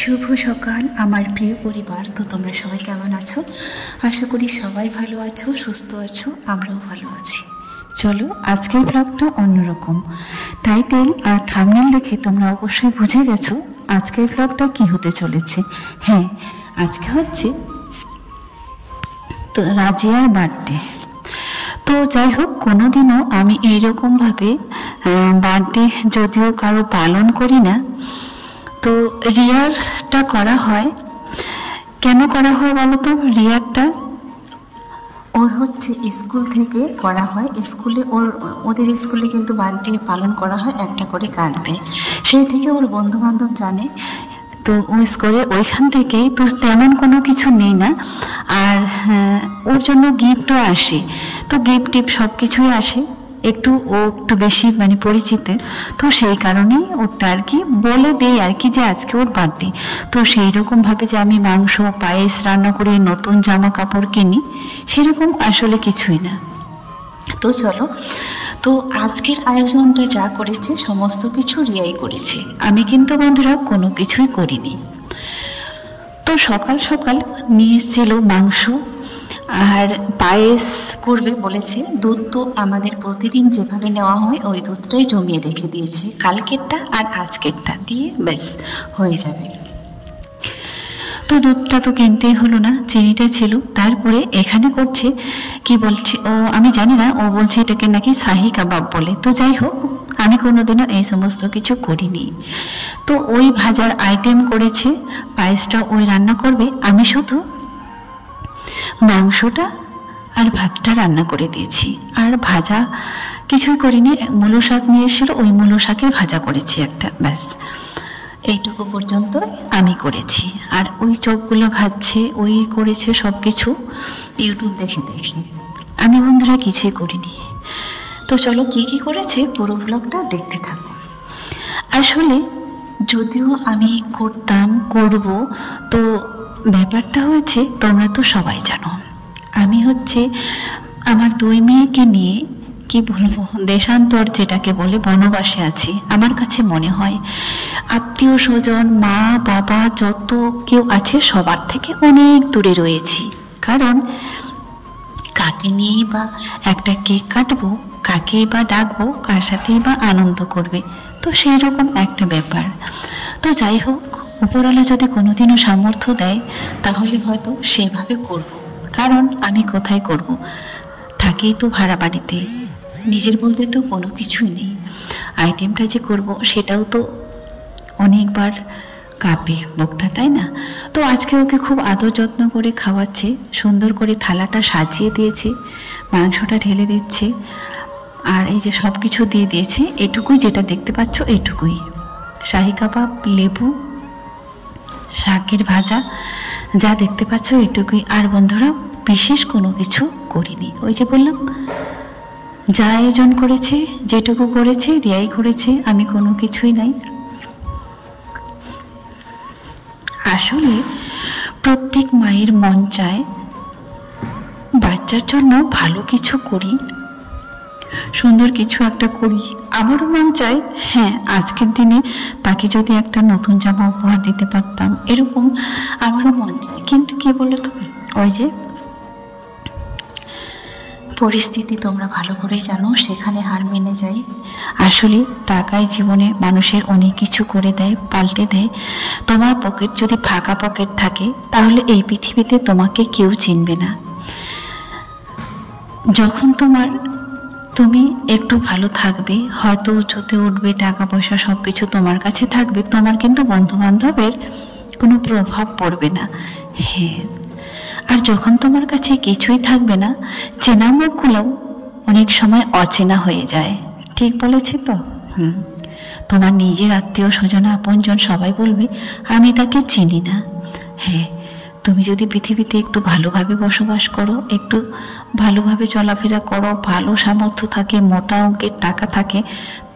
শুভ সকাল আমার প্রিয় পরিবার। তো তোমরা সবাই কেমন আছো? আশা করি সবাই ভালো আছো, সুস্থ আছো, আমরাও ভালো আছি। চলো আজকের ব্লগটা অন্যরকম। টাইটেল আর থাম্বনেল দেখে তোমরা অবশ্যই বুঝে গেছো আজকের ব্লগটা কি হতে চলেছে। হ্যাঁ, আজকে হচ্ছে তো রাজিয়ার বার্থডে। তো যাই হোক, কোনোদিনও আমি এইরকমভাবে বার্থডে যদিও কারো পালন করি না, তো রিয়ারটা করা হয়। কেন করা হয় বলো তো? রিয়ারটা ওর হচ্ছে স্কুল থেকে করা হয়। স্কুলে ওদের স্কুলে কিন্তু বার্থডে পালন করা হয়, একটা করে কার্ড দেয়। সেই থেকে ওর বন্ধু বান্ধব জানে, তো উইশ করে ওইখান থেকেই। তো তেমন কোনো কিছু নেই না। আর ওর জন্য গিফটও আসে, তো গিফট টিপ সব কিছুই আসে। ও একটু বেশি পরিচিত, তো সেই কারণেই ওটা আর কি বলে দেই আর কি, যে আজকে ওর বার্থডে। তো সেই রকমভাবে যে আমি মাংস পায়েস রান্না করে নতুন জামা কাপড় কিনি, সেরকম আসলে কিছুই না। তো চলো, তো আজকের আয়োজনটা যা করেছে সমস্ত কিছু রিয়াই করেছে, আমি কিন্তু বন্ধুরা কোনো কিছুই করিনি। তো সকাল সকাল নিয়ে এসেছিল মাংস আর পায়েস করবে বলেছে। দুধ তো আমাদের প্রতিদিন যেভাবে নেওয়া হয় ওই দুধটাই জমিয়ে রেখে দিয়েছে, কালকেরটা আর আজকেরটা দিয়ে ব্যাস হয়ে যাবে। তো দুধটা তো কিনতেই হলো না, চিনিটা ছিল। তারপরে এখানে করছে কি বলছে ও আমি জানি না, ও বলছে এটাকে নাকি শাহি কাবাব বলে। তো যাই হোক, আমি কোনোদিনও এই সমস্ত কিছু করিনি। তো ওই ভাজার আইটেম করেছে, পায়েসটা ওই রান্না করবে, আমি শুধু মাংসটা আর ভাতটা রান্না করে দিয়েছি। আর ভাজা কিছুই করিনি, মূলো শাক নিয়ে এসেছিল, ওই মূলো শাকের ভাজা করেছি একটা, ব্যাস এইটুকু পর্যন্ত আমি করেছি। আর ওই চোখগুলো ভাজছে, ওই করেছে সব কিছু ইউটিউব দেখে দেখে, আমি বন্ধুরা কিছুই করিনি। তো চলো কি কি করেছে পুরো ব্লগটা দেখতে থাকো। আসলে যদিও আমি করব, তো ব্যাপারটা হয়েছে তোমরা তো সবাই জানো, আমি হচ্ছে আমার 2 মেয়েকে নিয়ে কি বলবো, দেশান্তর যেটাকে বলে বনবাসে আছি। আমার কাছে মনে হয় আত্মীয় স্বজন, মা বাবা যত কেউ আছে সবার থেকে অনেক দূরে রয়েছি। কারণ কাকে নিয়েই বা একটা কেক কাটবো, কাকেই বা ডাকবো, কার সাথেই বা আনন্দ করবে, তো সেই রকম একটা ব্যাপার। তো যাই হোক, উপরওয়ালা যদি কোনোদিনও সামর্থ্য দেয় তাহলে হয়তো সেভাবে করব। কারণ আমি কোথায় করব, থাকেই তো ভাড়া বাড়িতে, নিজের বলতে তো কোনো কিছুই নেই। আইটেমটা যে করব সেটাও তো অনেকবার কাঁপে মুখটা, তাই না? তো আজকে ওকে খুব আদর যত্ন করে খাওয়াচ্ছে, সুন্দর করে থালাটা সাজিয়ে দিয়েছে, মাংসটা ঢেলে দিচ্ছে, আর এই যে সব কিছু দিয়ে দিয়েছে। এটুকুই যেটা দেখতে পাচ্ছ, এটুকুই শাহি কাবাব, লেবু, শাকের ভাজা, যা দেখতে পাচ্ছ এটুকুই। আর বন্ধুরা বিশেষ কোনো কিছু করিনি। ওই যে বললাম, যা আয়োজন করেছে, যেটুকু করেছে রিয়াই করেছে, আমি কোনো কিছুই নাই। আসলে প্রত্যেক মায়ের মন চায় বাচ্চার জন্য ভালো কিছু করি, সুন্দর কিছু একটা করি। আমারও মন চাই, হ্যাঁ, আজকের দিনে তাকে যদি একটা নতুন জামা উপহার দিতে পারতাম, এরকম আমারও মন চায়। কিন্তু কি বলো তো, ওই যে পরিস্থিতি তোমরা ভালো করেই জানো, সেখানে হার মেনে যাই। আসলে টাকায় জীবনে মানুষের অনেক কিছু করে দেয়, পাল্টে দেয়। তোমার পকেট যদি ফাঁকা পকেট থাকে তাহলে এই পৃথিবীতে তোমাকে কেউ চিনবে না। যখন তুমি একটু ভালো থাকবে, হয়তো উঁচুতে উঠবে, টাকা পয়সা সব কিছু তোমার কাছে থাকবে, তোমার কিন্তু বন্ধু বান্ধবের কোনো প্রভাব পড়বে না। হ্যাঁ, আর যখন তোমার কাছে কিছুই থাকবে না, চেনা মুখগুলোও অনেক সময় অচেনা হয়ে যায়। ঠিক বলেছি তো? তোমার নিজের আত্মীয় স্বজন, আপনজন সবাই বলবে আমি তাকে চিনি না। হ্যাঁ, তুমি যদি পৃথিবীতে একটু ভালোভাবে বসবাস করো, একটু ভালোভাবে চলাফেরা করো, ভালো সামর্থ্য থাকে, মোটা অঙ্কের টাকা থাকে,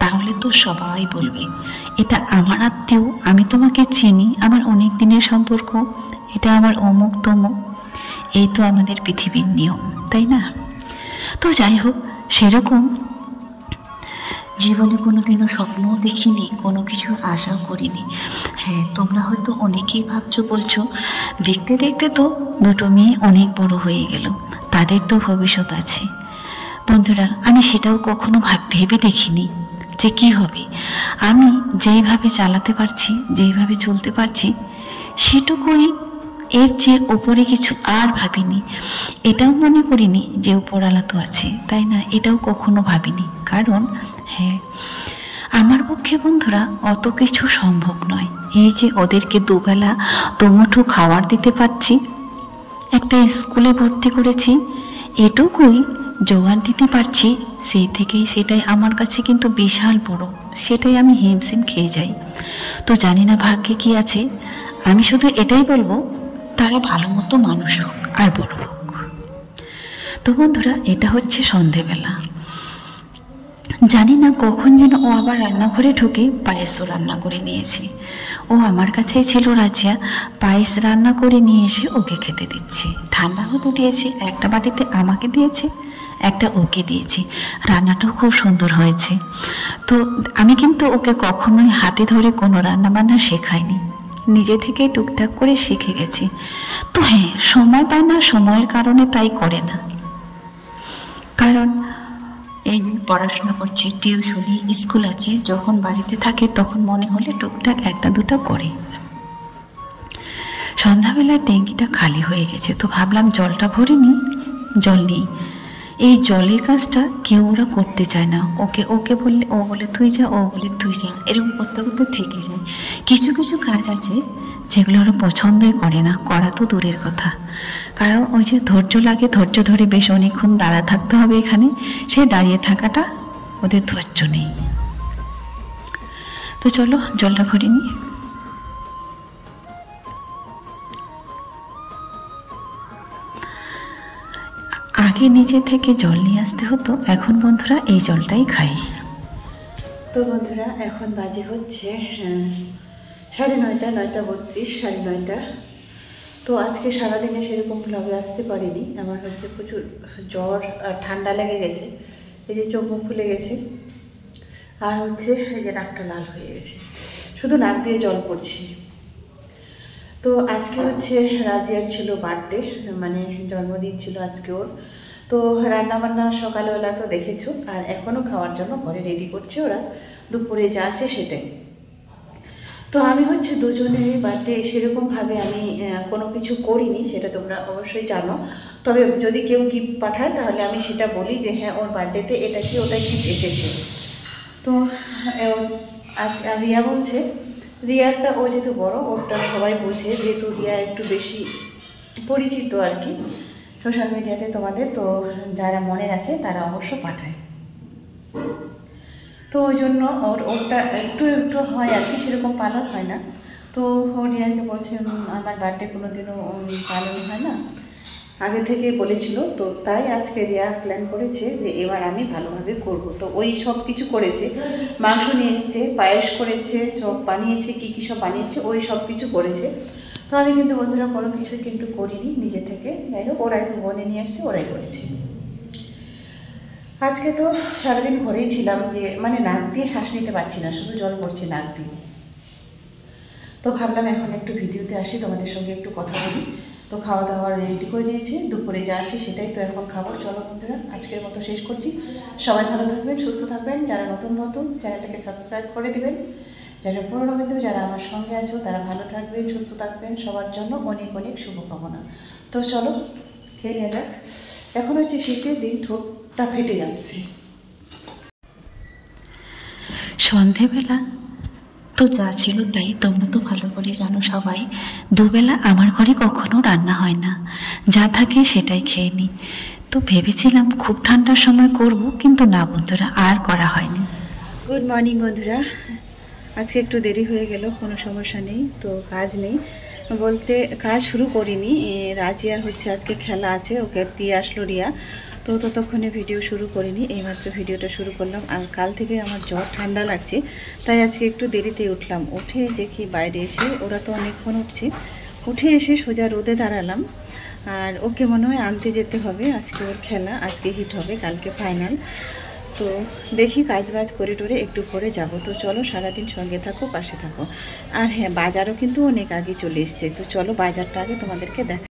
তাহলে তো সবাই বলবে এটা আমার আত্মীয়, আমি তোমাকে চিনি, আমার অনেক দিনের সম্পর্ক, এটা আমার অমুক তমুক। এই তো আমাদের পৃথিবীর নিয়ম, তাই না? তো যাই হোক, সেরকম জীবনে কোনোদিনও স্বপ্নও দেখিনি, কোনো কিছু আশাও করিনি। হ্যাঁ, তোমরা হয়তো অনেকেই ভাবছো, বলছো দেখতে দেখতে তো দুটো মেয়ে অনেক বড় হয়ে গেল, তাদের তো ভবিষ্যৎ আছে। বন্ধুরা, আমি সেটাও কখনো ভেবে দেখিনি যে কি হবে। আমি যেইভাবে চালাতে পারছি, যেইভাবে চলতে পারছি, সেটুকুই, এর চেয়ে ওপরে কিছু আর ভাবিনি। এটাও মনে করিনি যে উপরওয়ালা তো আছে, তাই না? এটাও কখনো ভাবিনি। কারণ হ্যাঁ, আমার পক্ষে বন্ধুরা অত কিছু সম্ভব নয়। এই যে ওদেরকে দুবেলা দুমুঠো খাবার দিতে পারছি, একটা স্কুলে ভর্তি করেছি, এটুকুই জোগাড় দিতে পারছি, সেই থেকেই সেটাই আমার কাছে কিন্তু বিশাল বড়। সেটাই আমি হিমশিম খেয়ে যাই। তো জানি না ভাগ্যে কি আছে। আমি শুধু এটাই বলবো, তারা ভালো মতো মানুষ হোক আর বড় হোক। তো বন্ধুরা, এটা হচ্ছে সন্ধেবেলা। জানি না কখন যেন ও আবার রান্নাঘরে ঢুকে পায়েসও রান্না করে নিয়েছে। ও আমার কাছেই ছিল রাজিয়া, পায়েস রান্না করে নিয়ে এসে ওকে খেতে দিচ্ছি। ঠান্ডা হতে দিয়েছি, একটা বাটিতে আমাকে দিয়েছে, একটা ওকে দিয়েছি। রান্নাটাও খুব সুন্দর হয়েছে। তো আমি কিন্তু ওকে কখনোই হাতে ধরে কোনো রান্নাবান্না শেখাইনি, নিজে থেকে টুকটাক করে শিখে গেছি। তো হ্যাঁ, সময় পায় না, সময়ের কারণে তাই করে না। কারণ এই যে পড়াশোনা করছে, টিউশনি, স্কুল আছে, যখন বাড়িতে থাকে তখন মনে হলে টুকটাক একটা দুটো করে। সন্ধ্যাবেলায় ট্যাঙ্কিটা খালি হয়ে গেছে, তো ভাবলাম জলটা ভরে নিই। জল নেই। এই জলের কাজটা কেউ ওরা করতে চায় না। ওকে ওকে বললে ও বলে তুই যা, ও বলে তুই যা, এরকম করতে করতে থেকে যায়। কিছু কিছু কাজ আছে যেগুলো ওরা পছন্দই করে না, করা তো দূরের কথা। কারণ ওই যে ধৈর্য লাগে, ধৈর্য ধরে বেশ অনেকক্ষণ দাঁড়া থাকতে হবে এখানে, সেই দাঁড়িয়ে থাকাটা ওদের ধৈর্য নেই। তো চলো জলটা ভরে নিই। আগে নিচে থেকে জল নিয়ে আসতে হতো, এখন বন্ধুরা এই জলটাই খাই। তো বন্ধুরা, এখন বাজে হচ্ছে 9:30, 9:32, 9:30। তো আজকে সারাদিনে সেরকম ব্লগে আসতে পারিনি। আমার হচ্ছে প্রচুর জ্বর আর ঠান্ডা লেগে গেছে। এই যে চোখ মুখ ফুলে গেছে, আর হচ্ছে এই যে নাকটা লাল হয়ে গেছে, শুধু নাক দিয়ে জল পড়ছে। তো আজকে হচ্ছে রাজিয়ার ছিল বার্থডে, মানে জন্মদিন ছিল আজকে ওর। তো রান্নাবান্না সকালবেলা তো দেখেছো, আর এখনও খাওয়ার জন্য ঘরে রেডি করছে ওরা, দুপুরে যা আছে সেটাই। তো আমি হচ্ছে দুজনেরই বার্থডে সেরকমভাবে আমি কোনো কিছু করিনি, সেটা তোমরা অবশ্যই জানো। তবে যদি কেউ গিফট পাঠায় তাহলে আমি সেটা বলি যে হ্যাঁ, ওর বার্থডেতে এটা কি ওটা গিফট এসেছে। তো আজ রিয়া বলছে, রিয়ারটা ও যেহেতু বড়, ওরটা সবাই বোঝে, যেহেতু রিয়া একটু বেশি পরিচিত আর কি সোশ্যাল মিডিয়াতে তোমাদের, তো যারা মনে রাখে তারা অবশ্য পাঠায়। তো ওই জন্য ওরটা একটু একটু হয় আর কি, সেরকম পালন হয় না। তো ও রিয়াকে বলছে আমার বার্থডে কোনো দিনও পালন হয় না, আগে থেকে বলেছিল। তো তাই আজকে রিয়া প্ল্যান করেছে যে এবার আমি ভালোভাবে করব। তো ওই সব কিছু করেছে, মাংস নিয়ে এসছে, পায়েস করেছে, চপ বানিয়েছে, কী কী সব বানিয়েছে, ওই সব কিছু করেছে। তো আমি কিন্তু বন্ধুরা কোনো কিছুই কিন্তু করিনি নিজে থেকে। যাই হোক, ওরাই তো বনে নিয়ে এসছে, ওরাই করেছে। আজকে তো সারাদিন ঘরেই ছিলাম, যে মানে নাক দিয়ে শ্বাস নিতে পারছি না, শুধু জল পড়ছে নাক দিয়ে। তো ভাবলাম এখন একটু ভিডিওতে আসি, তোমাদের সঙ্গে একটু কথা বলি। তো খাওয়া দাওয়া রেডি করে নিয়েছি, দুপুরে যা আছে সেটাই তো এখন খাবো। চলো বন্ধুরা, আজকের মতো শেষ করছি। সবাই ভালো থাকবেন, সুস্থ থাকবেন। যারা নতুন চ্যানেলটাকে সাবস্ক্রাইব করে দেবেন, যারা পুরনো কিন্তু যারা আমার সঙ্গে আছো তারা ভালো থাকবেন, সুস্থ থাকবেন। সবার জন্য অনেক অনেক শুভকামনা। তো চলো খেয়ে নেওয়া যাক। এখন হচ্ছে শীতের দিন, ঠোঁটটা ফেটে যাচ্ছে। সন্ধেবেলা তো যা ছিল তাই, তোমরা তো ভালো করে জানো সবাই। দুবেলা আমার ঘরে কখনো রান্না হয় না, যা থাকে সেটাই খেয়ে নিই। তো ভেবেছিলাম খুব ঠান্ডার সময় করব, কিন্তু না বন্ধুরা, আর করা হয়নি। গুড মর্নিং বন্ধুরা, আজকে একটু দেরি হয়ে গেল, কোনো সমস্যা নেই। তো কাজ নেই বলতে, কাজ শুরু করিনি। রাজিয়ার হচ্ছে আজকে খেলা আছে, ওকে দিয়ে আসলো রিয়া। তো ততক্ষণে ভিডিও শুরু করিনি, এইমাত্র ভিডিওটা শুরু করলাম। আর কাল থেকে আমার জ্বর ঠান্ডা লাগছে, তাই আজকে একটু দেরিতে উঠলাম। উঠে দেখি বাইরে এসে, ওরা তো অনেকক্ষণ উঠছে, উঠে এসে সোজা রোদে দাঁড়ালাম। আর ওকে মনে হয় আনতে যেতে হবে, আজকে ওর খেলা, আজকে হিট হবে, কালকে ফাইনাল। তো দেখি কাজ বাজ করে টোরে একটু পরে যাব। তো চলো সারাদিন সঙ্গে থাকো, পাশে থাকো। আর হ্যাঁ, বাজারও কিন্তু অনেক আগে চলে এসছে। তো চলো বাজারটা আগে তোমাদেরকে দেখা।